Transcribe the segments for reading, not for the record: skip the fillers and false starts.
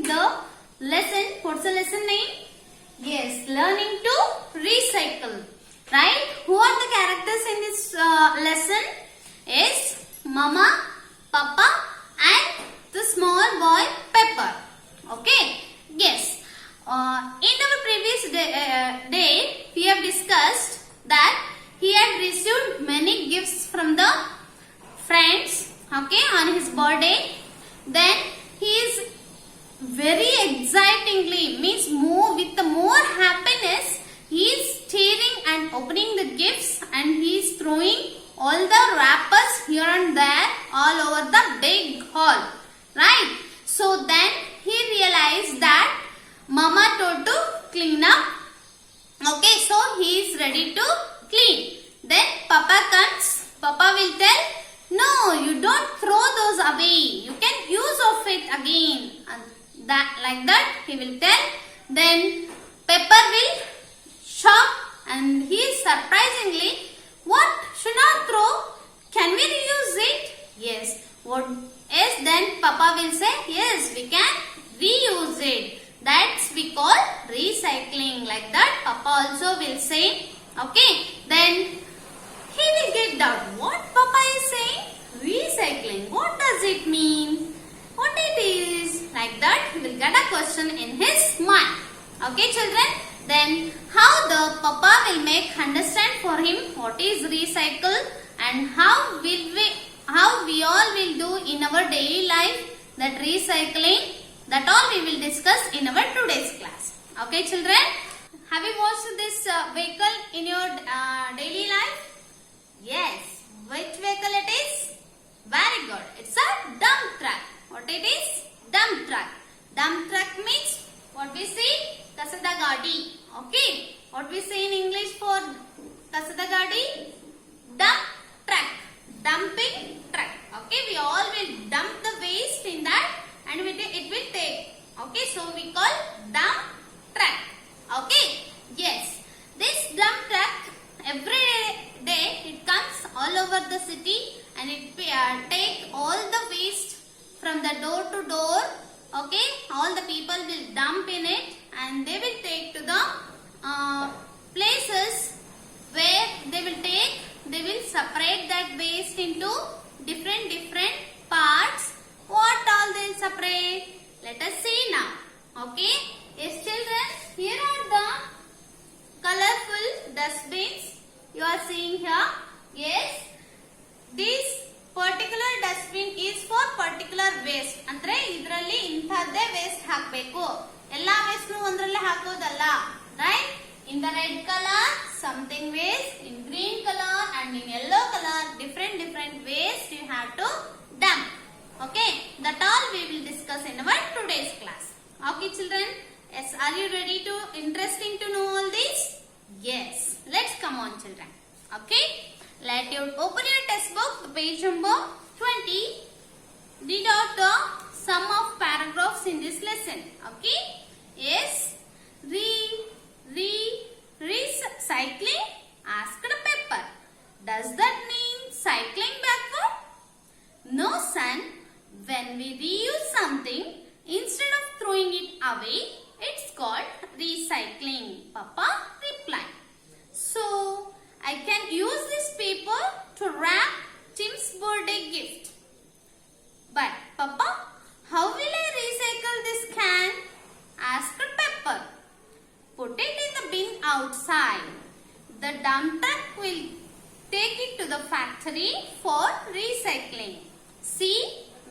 the lesson. What's the lesson name? Yes, learning to recycle. Right? Who are the characters in this lesson? Is Mama, Papa and the small boy Pepper. Okay? Yes. In our previous day, we have discussed that he had received many gifts from the friends, okay, on his birthday. Then he is very excitingly, means with the more happiness, he is tearing and opening the gifts, and he is throwing all the wrappers here and there all over the big hall. Right? So then he realized that Mama told to clean up. Okay, so he is ready to clean. Then Papa comes. Papa will tell, no, you don't throw those away. You can use of it again. And that, like that he will tell. Then Pepper will shock, and he is surprisingly, what, should not throw? Can we reuse it? Yes. What? Yes. Then Papa will say, yes, we can reuse it. That's we call recycling. Like that Papa also will say. Okay. Then he will get doubt. What Papa is saying? Recycling. What does it mean? What it is? Like that he will get a question in his mind. Okay, children. Then how the Papa will make understand for him what is recycle, and how we all will do in our daily life that recycling. That all we will discuss in our today's class. Okay, children? Have you watched this vehicle in your daily life? Yes. Which vehicle it is? Very good. It's a dump truck. What it is? Dump truck. Dump truck means what we say? Kasada gadi. Okay. What we say in English for kasada gadi? Dump truck. Dumping truck. Okay. We all will dump the waste in that, and it will take. Okay, so we call dump truck. Okay, yes. This dump truck every day it comes all over the city, and it take all the waste from the door to door. Okay, all the people will dump in it, and they will take to the places where they will separate that waste into different parts. What all they will separate? Let us see now. Okay. Yes, children. Here are the colorful dustbins you are seeing here. Yes. This particular dustbin is for particular waste. ಅಂದ್ರೆ ಇದರಲ್ಲಿ ಇಂತಹದ್ದೇ waste ಹಾಕಬೇಕು. ಎಲ್ಲಾ waste ನು ಒಂದರಲ್ಲೇ ಹಾಕೋದಲ್ಲ. Right? In the red color something waste, in green color and in yellow color different waste you have to dump. Okay, that all we will discuss in our today's class. Okay, children. Yes, are you ready to interesting to know all this? Yes. Let's come on, children. Okay, let you open your textbook, page number 20. Read out the sum of paragraphs in this lesson. Okay. Yes. Recycling? Asked Pepper. Does that mean cycling backward? No, son. When we reuse something, instead of throwing it away, it's called recycling, Papa replied. So, I can use this paper to wrap Tim's birthday gift. But, Papa, how will I recycle this can? Asked Pepper. Put it in the bin outside. The dump truck will take it to the factory for recycling. See?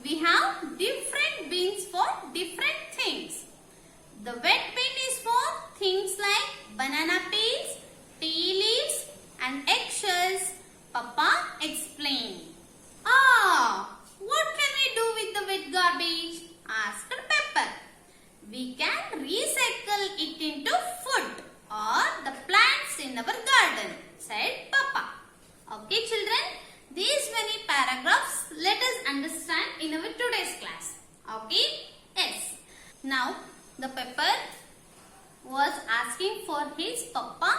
We have different bins for different things. The wet bin is for things like banana peels, tea leaves and eggshells. Papa explained. What can we do with the wet garbage? Asked Pepper. We can recycle it into food or the plants in our garden, said Papa. Okay, children. These many paragraphs let us understand in our today's class. Okay? Yes. Now, the Pepper was asking for his Papa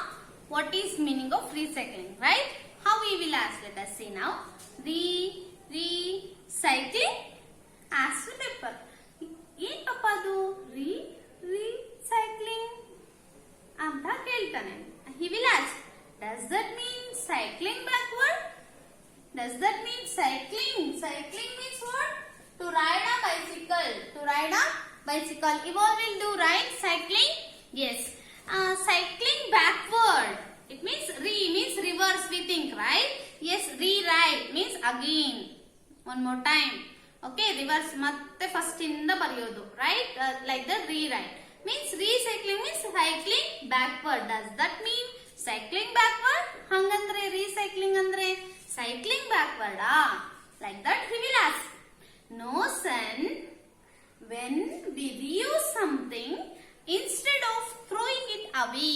what is meaning of recycling, right? How we will ask? Let us see now. Recycling? Asked Pepper. Papa do? bicycle. Evolve will do, right? Cycling. Yes. Cycling backward. It means means reverse. We think, right? Yes. Rewrite means again. One more time. Okay. Reverse ಮತ್ತೆ first ಇಂದ ಬರೆಯೋದು, right? Like the rewrite. Means recycling means cycling backward. Does that mean cycling backward? ಹಂಗಂದ್ರೆ recycling ಅಂದ್ರೆ cycling backward. Like that he will ask. No son, when we reuse something instead of throwing it away,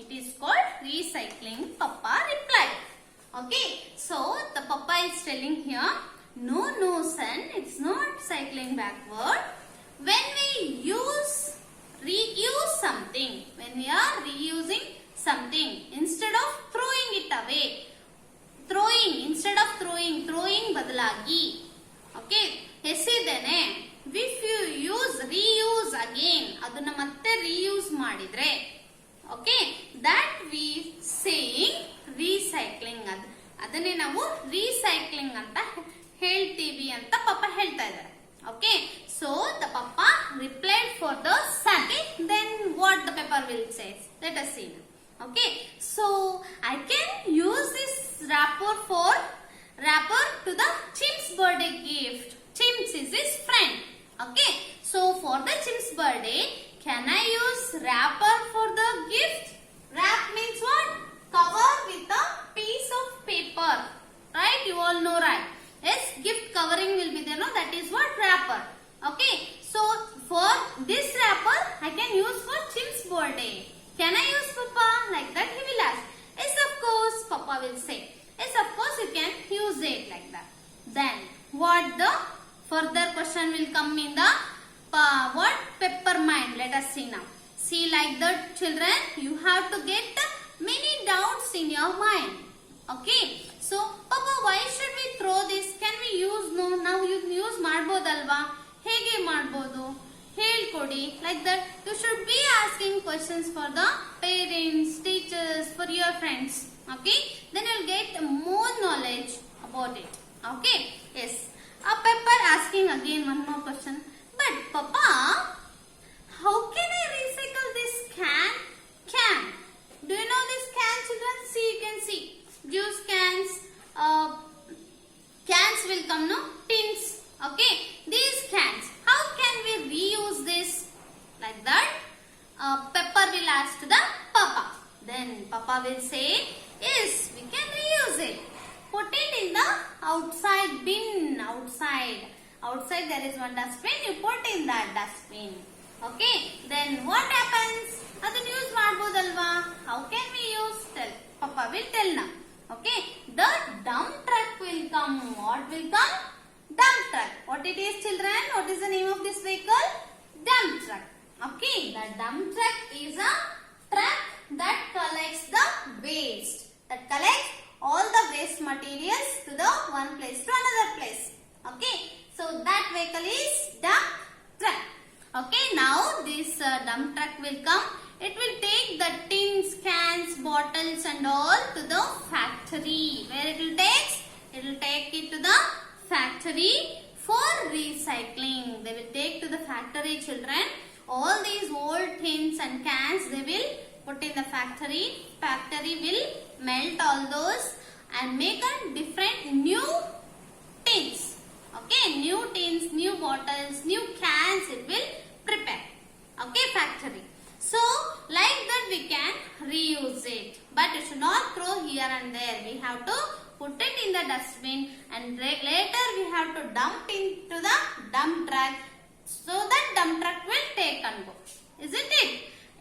it is called recycling, Papa replied. Okay, so the Papa is telling here, no son, it's not cycling backward. When we reuse something, when we are reusing something instead of throwing it away, instead of throwing ಬದಲಾಗಿ, okay, ಎಸೆದೇನೆ, if you reuse again, ಅದನ್ನ ಮತ್ತೆ reuse ಮಾಡಿದ್ರೆ, okay, that we saying recycling. ಅದನ್ನೇ ನಾವು recycling ಅಂತ ಹೇಳ್ತೀವಿ ಅಂತ ಪಾಪ ಹೇಳ್ತಾ ಇದ್ದಾರೆ. Okay, so the papa replied for the son. Okay, then what the papa will say, let us see. Okay, so I can use this wrapper to the Chimps birthday gift. Chimps is his friend. Okay, so for the Chimps birthday, can I use wrapper for the gift? Wrap means what? Cover with a piece of paper, right? You all know, right? Yes, gift covering will be there, no? That is what? Wrapper. Okay, so for this wrapper I can use for Chimps birthday. Can I use, Papa? Like that he will ask. Yes, of course, Papa will say. Yes, of course you can use it like that. Then what the further question will come in the what? Pepper mind. Let us see now. See, like that, children, you have to get many doubts in your mind. Okay, so Papa, why should we throw this? Can we use? No, now you use ಮಾಡ್ಬೋದಲ್ವಾ? ಹೇಗೆ ಮಾಡ್ಬೋದು? ಹೇಳ್ಕೊಡಿ. Like that, you should be asking questions for the parents, teachers, for your friends. Okay, then you'll get more knowledge about it. Okay, yes. Pepper asking again one more question. But Papa, how can I recycle this can? Do you know this can, children? See, you can see juice cans. Cans will come, no? Tins. Okay, these cans. How can we reuse this? Like that, Pepper will ask to the Papa. Then Papa will say, yes, we can reuse it. Put it in the outside bin. Outside there is one dustbin. You put in that dustbin. Okay, then what happens? Adun use ಮಾಡ್ಬೋದಲ್ವಾ? How can we use? Tell. Papa will tell now. Okay, the dump truck will come. What will come? Dump truck. What it is, children? What is the name of this vehicle? Dump truck. Okay, the dump truck is a truck that collects the waste. That collects all the waste materials to the one place to another place. Okay, so that vehicle is dump truck. Okay, now this dump truck will come. It will take the tins, cans, bottles and all to the factory. Where it will take? It will take it to the factory for recycling. They will take to the factory, children. All these old tins and cans, they will put in the factory. Factory will melt all those and make a different new tins. Okay, new tins, new bottles, new cans it will prepare. Okay, factory. So, like that we can reuse it. But you should not throw here and there. We have to put it in the dustbin and later we have to dump into the dump truck. So that dump truck will take and go. Isn't it?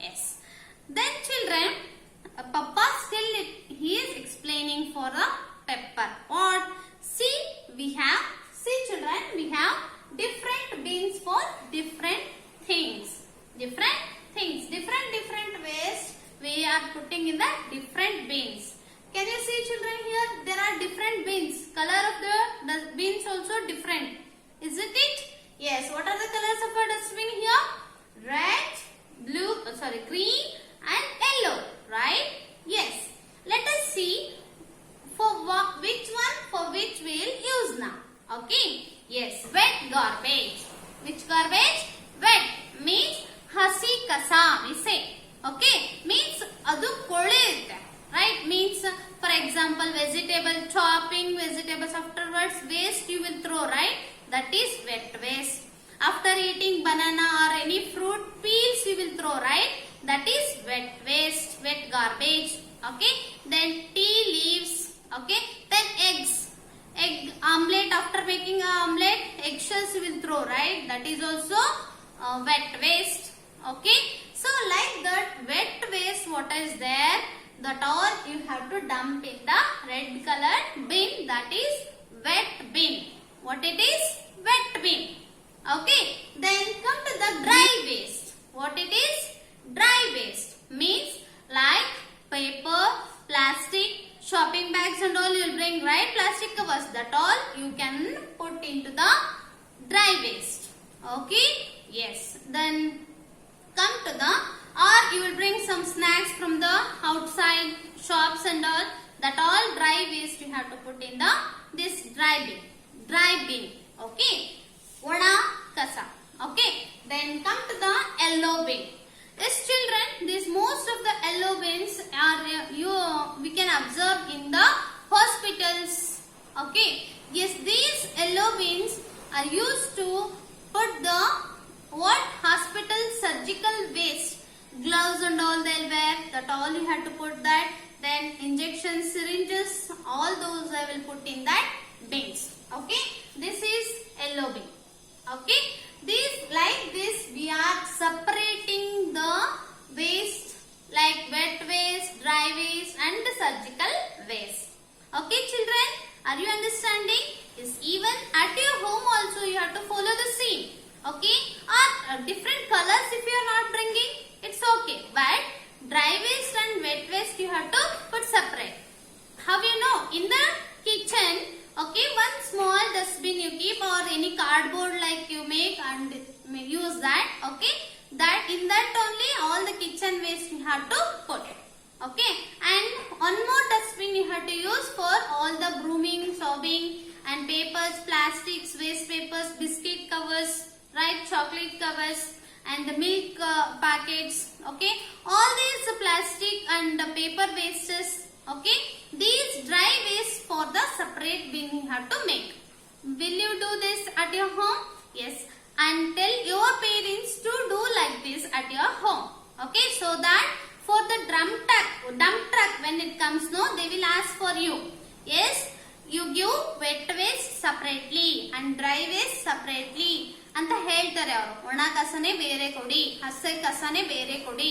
Yes. Then children, Papa still he is explaining for the Pepper. What? See children, we have different bins for different things. Different waste we are putting in the different bins. Can you see, children, here? There are different bins. Color of the bins also different. Isn't it? Yes. What are the colors of our dustbin here? Red, green and yellow. Right? Yes. Let us see for which one for which we will use now. Okay? Yes. Wet garbage. Which garbage? Wet that is wet waste, wet garbage. Okay, then tea leaves. Okay, then eggs, egg omelette. After making a omelette, eggshells you will throw, right? That is also wet waste. Okay, so like that wet waste, what is there, that all you have to dump in the red colored bin, that is wet bin. What it is? Wet bin. Okay, then come to the dry waste. What it is? Dry waste means like paper, plastic, shopping bags and all you will bring, right? Plastic covers, that all you can put into the dry waste. Okay, yes. Then come to the, or you will bring some snacks from the outside shops and all, that all dry waste you have to put in the this dry bin. Okay, Ona kasa. Okay, then come to the yellow bin. Yes children, this most of the yellow bins are we can observe in the hospitals. Okay, yes, these yellow bins are used to put the what? Hospital surgical waste, gloves and all they'll wear, that all you have to put that. Then injections, syringes, all those I will put in that bins. Okay, this is yellow bin. Okay, this like this we are separating the waste like wet waste, dry waste and the surgical waste. Okay children, are you understanding? Yes, even at your home also you have to follow the same. Okay, or different colors if you are not bringing, it's okay, but dry waste and wet waste you have to put separate. How you know? In the kitchen, okay, one small dustbin you keep, or any cardboard like you make and use that. Okay, that in that only all the kitchen waste you have to put. Okay, and one more dustbin you have to use for all the brooming, sopping and papers, plastics, waste papers, biscuit covers, right, chocolate covers and the milk packets. Okay, all these plastic and paper wastes. Okay, these dry waste for the separate bin you have to make. Will you do this at your home? Yes, and tell your parents to do like this at your home. Okay, so that for the dump truck when it comes, no, they will ask for you. Yes, you give wet waste separately and dry waste separately ಅಂತ ಹೇಳ್ತಾರೆ. ಅವರು ಒಣ ಕಸನೇ ಬೇರೆ ಕೊಡಿ, ಹಸಿ ಕಸನೇ ಬೇರೆ ಕೊಡಿ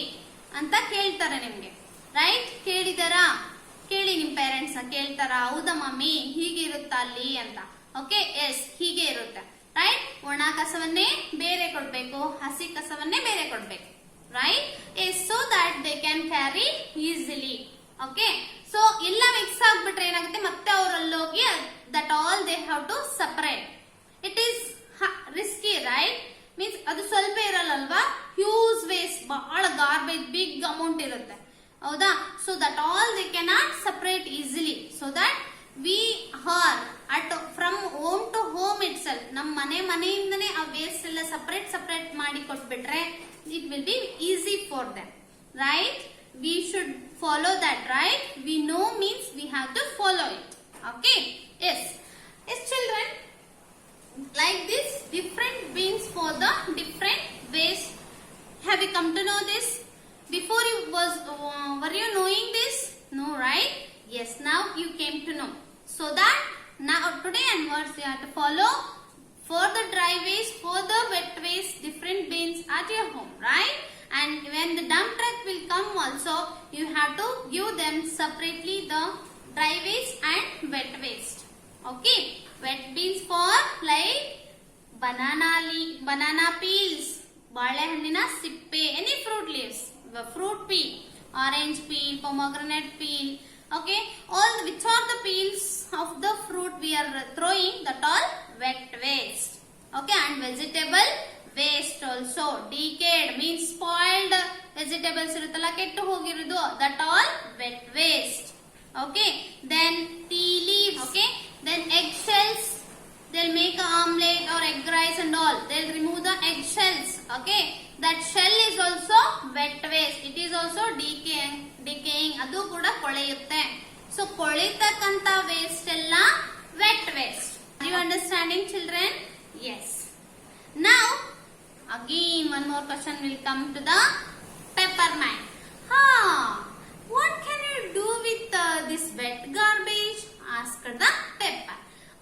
ಅಂತ ಕೇಳ್ತಾರೆ ನಿಮ್ಗೆ, ರೈಟ್? ಕೇಳಿದಾರಾ? ಕೇಳಿ ನಿಮ್ ಪೇರೆಂಟ್ಸ್ ನ ಕೇಳ್ತಾರಾ? ಹೌದಾ ಮಮ್ಮಿ ಹೀಗಿರುತ್ತಾ ಅಲ್ಲಿ ಅಂತ. ಓಕೆ, ಎಸ್, ಹೀಗೆ ಇರುತ್ತೆ, ರೈಟ್? ಒಣ ಕಸವನ್ನೇ ಬೇರೆ ಕೊಡ್ಬೇಕು, ಹಸಿ ಕಸವನ್ನೇ ಬೇರೆ ಕೊಡ್ಬೇಕು, right? Yes, so that they can carry easily. Okay, so ಎಲ್ಲ ಮಿಕ್ಸ್ ಆಗ್ಬಿಟ್ರೆ ಏನಾಗುತ್ತೆ, ಮತ್ತೆ ಅವರಲ್ಲಿ ಹೋಗಿ that all they have to separate. It is risky, right? Means ಅದು ಸ್ವಲ್ಪ ಇರಲ್ಲಲ್ವಾ, ಹ್ಯೂಜ್ ವೇಸ್ಟ್, ಬಹಳ ಗಾರ್ಬೇಜ್, ಬಿಗ್ ಅಮೌಂಟ್ ಇರುತ್ತೆ, ಹೌದಾ? So that all they cannot separate easily. So that we are at from home to home itself, ನಮ್ಮ ಮನೆಯಿಂದನೇ ಆ waste ಎಲ್ಲ ಸಪರೇಟ್ ಮಾಡಿ ಕೊಟ್ಬಿಟ್ರೆ it will be easy for them, right? We should follow that, right? We know means we have to follow it. Okay, yes, children, like this different bins for the different waste. Have you come to know this? Before you were you knowing this? No, right? Yes, now you came to know. So that now today onwards you have to follow for the dry waste, for the wet waste, different bins at your home, right? And when the dump truck will come also, you have to give them separately the dry waste and wet waste. Okay, wet bins for like banana peels, ಬಾಳೆಹಣ್ಣಿನ ಸಿಪ್ಪೆ, any fruit leaves, fruit peel, orange peel, pomegranate peel. Okay, all which are the peels of the fruit we are throwing, that all wet waste. Okay, and vegetable waste also, decayed means spoiled vegetables ಇರುತ್ತಲ್ಲ, ಕೆಟ್ಟು ಹೋಗಿರೋದು, that all wet waste. Okay, then tea leaves. Okay, then egg shells, they'll make an omelette or egg rice and all, they'll remove the egg shells. Okay, that shell is also wet waste, it is also decaying, ಅದು ಕೂಡ ಕೊಳೆಯುತ್ತೆ. So ಕೊಳಿತಕ್ಕಂತ waste ಎಲ್ಲ wet waste. Are you understanding, children? Yes. Now again one more question will come to the Peppermint. Huh. What can you do with this wet garbage? Asked the Pepper.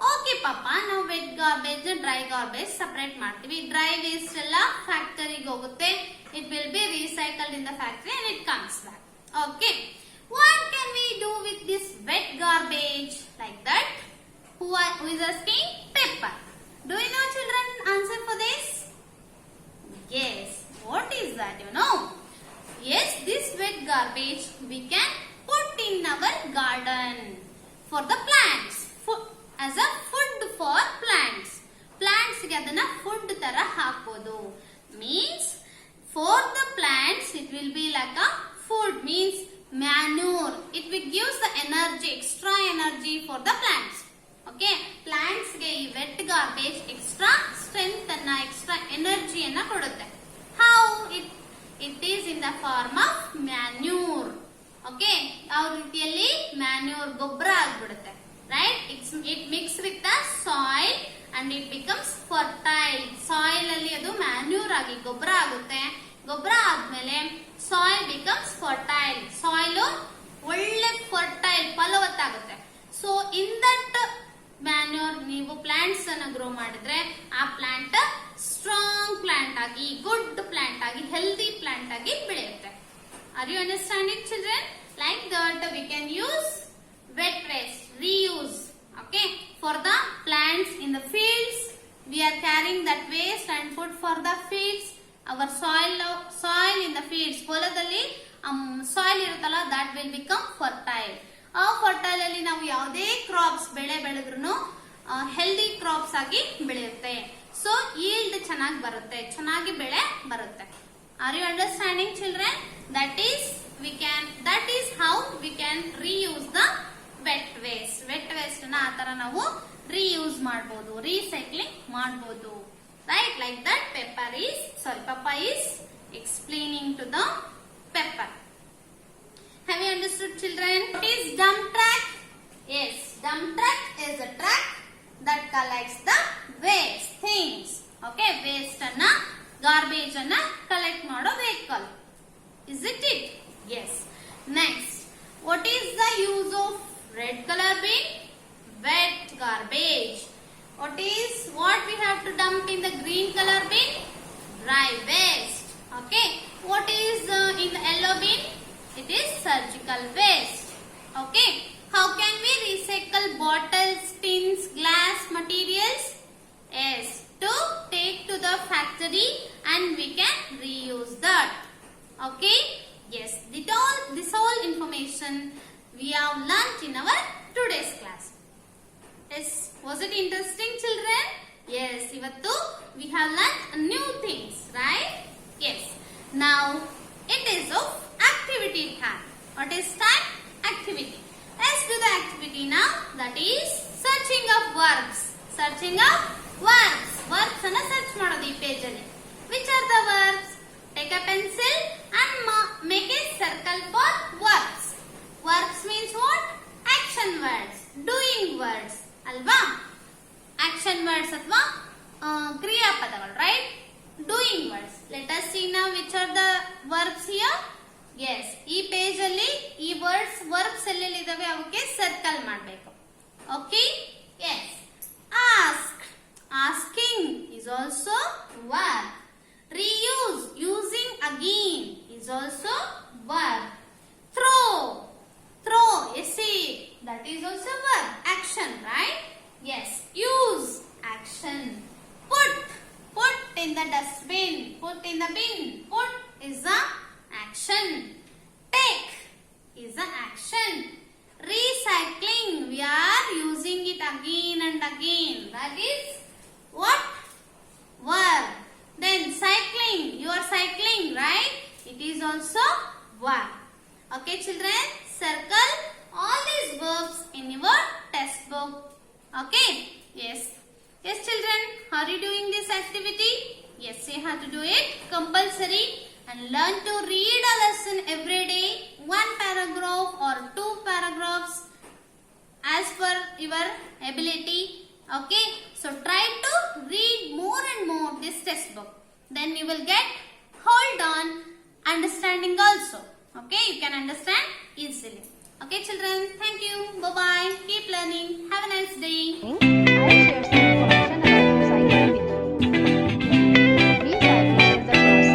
Okay, Papa. Now wet garbage and dry garbage separate ಮಾಡ್ತೀವಿ. Dry waste ಎಲ್ಲ factory ಗೆ ಹೋಗುತ್ತೆ. It will be recycled in the factory and it comes back. Okay. What can we do with this wet garbage? Like that. Who is asking? Pepper. Do you know, children, answer for this? Yes. What is that? You know? Yes, this wet garbage we can put in our garden for the plants. As a food for plants. Plants ಗೆ ಅದನ್ನ food ತರ ಹಾಕೋದು. Means for the plants it will be like a food, means manure. It will gives the energy, extra energy for the plants. Okay, plants ಗೆ ಈ wet garbage extra strength ಅನ್ನ, extra energy ಅನ್ನ ಕೊಡುತ್ತೆ. How it is in the form of manure. Okay, ಯಾವ ರೀತಿಯಲ್ಲಿ manure ಗೊಬ್ಬರ ಆಗ್ಬಿಡುತ್ತೆ. Right, it mix with the soil and it becomes fertile. Soil ಅಲ್ಲಿ ಅದು manure ಆಗಿ ಗೊಬ್ಬರ ಆಗುತ್ತೆ. ಗೊಬ್ಬರ ಆದ್ಮೇಲೆ soil becomes fertile. Soil ಒಳ್ಳೆ fertile, ಫಲವತ್ತಾಗುತ್ತೆ. So in that manure ನೀವು plants ಅನ್ನ grow ಮಾಡಿದ್ರೆ ಆ plant ಸ್ಟ್ರಾಂಗ್ ಪ್ಲಾಂಟ್ ಆಗಿ, ಗುಡ್ ಪ್ಲಾಂಟ್ ಆಗಿ, ಹೆಲ್ದಿ ಪ್ಲಾಂಟ್ ಆಗಿ ಬೆಳೆಯುತ್ತೆ. Are you understanding, children? Like that we can use wet waste, reuse. Okay, for the plants in the fields we are carrying that waste and put for the fields. Our soil in the fields, ಹೊಲದಲ್ಲಿ soil ಇರುತ್ತಲ್ಲ, that will become fertile. ಆ fertile ಅಲ್ಲಿ ನಾವು ಯಾವುದೇ crops ಬೆಳೆ ಬೆಳೆದ್ರೂ healthy crops ಆಗಿ ಬೆಳೆಯುತ್ತೆ. ಸೊ yield ಚೆನ್ನಾಗಿ ಬರುತ್ತೆ, ಚೆನ್ನಾಗಿ ಬೆಳೆ ಬರುತ್ತೆ. Are you understanding, children? That is how we can reuse the wet waste. Wet waste ನ ಆ ತರ ನಾವು reuse ಮಾಡಬಹುದು, recycling ಮಾಡಬಹುದು. Right, like that Papa is explaining to the Pepper. Have you understood, children? What is dump truck? Yes, dump truck is a truck that collects the waste things. Okay, waste anna, garbage anna collect ಮಾಡೋ vehicle. Is it? Yes. Next, what is the use of red color bin? Wet garbage. What we have to dump in the green color bin? Dry waste. Okay. What is in the yellow bin? It is surgical waste. Okay. How can we recycle bottles, tins, glass materials? Yes, to take to the factory and we can reuse that. Okay. Yes, this all information we have learnt in our today's class. Yes, was it interesting, children? Yes, ivattu we have learnt new things, right? Yes. Now it is of activity time. What is time? Activity. Let's do the activity now. That is searching of verbs. Searching of verbs. Verbs anna search ಮಾಡೋದು ಈ page ಅಲ್ಲಿ. Which are the verbs? Take a pencil and make a circle for verbs. Verbs means what? Action words, doing words. ಅಲ್ವಾ? Action words ಅಥವಾ ಕ್ರಿಯಾಪದಗಳು, right? Doing words. Let us see now which are the verbs here. Yes, ಈ page ಅಲ್ಲಿ ಈ verbs ಎಲ್ಲೆಲ್ಲಿ ಇದಾವೆ ಅವಕ್ಕೆ circle ಮಾಡಬೇಕು. Okay? Yes. Ask. Asking is also verb. Reuse, using again is also verb. Throw. You see, that is also verb. Action, right? Yes. Use, action. Put in the dustbin. Put in the bin. Put is the action. Take is the action. Recycling, we are using it again and again. That is what? Verb. Then cycling, you are cycling, right? It is also verb. Okay, children, circle all these verbs in your textbook. Okay? Yes. Yes, children, are you doing this activity? Yes, you have to do it compulsory and learn to read a lesson every day, one paragraph or two paragraphs as per your ability. Okay, so try to read more and more this textbook. Then you will get hold on understanding also. Okay, you can understand easily. Okay children, thank you. Bye bye. Keep learning. Have a nice day. I'll share some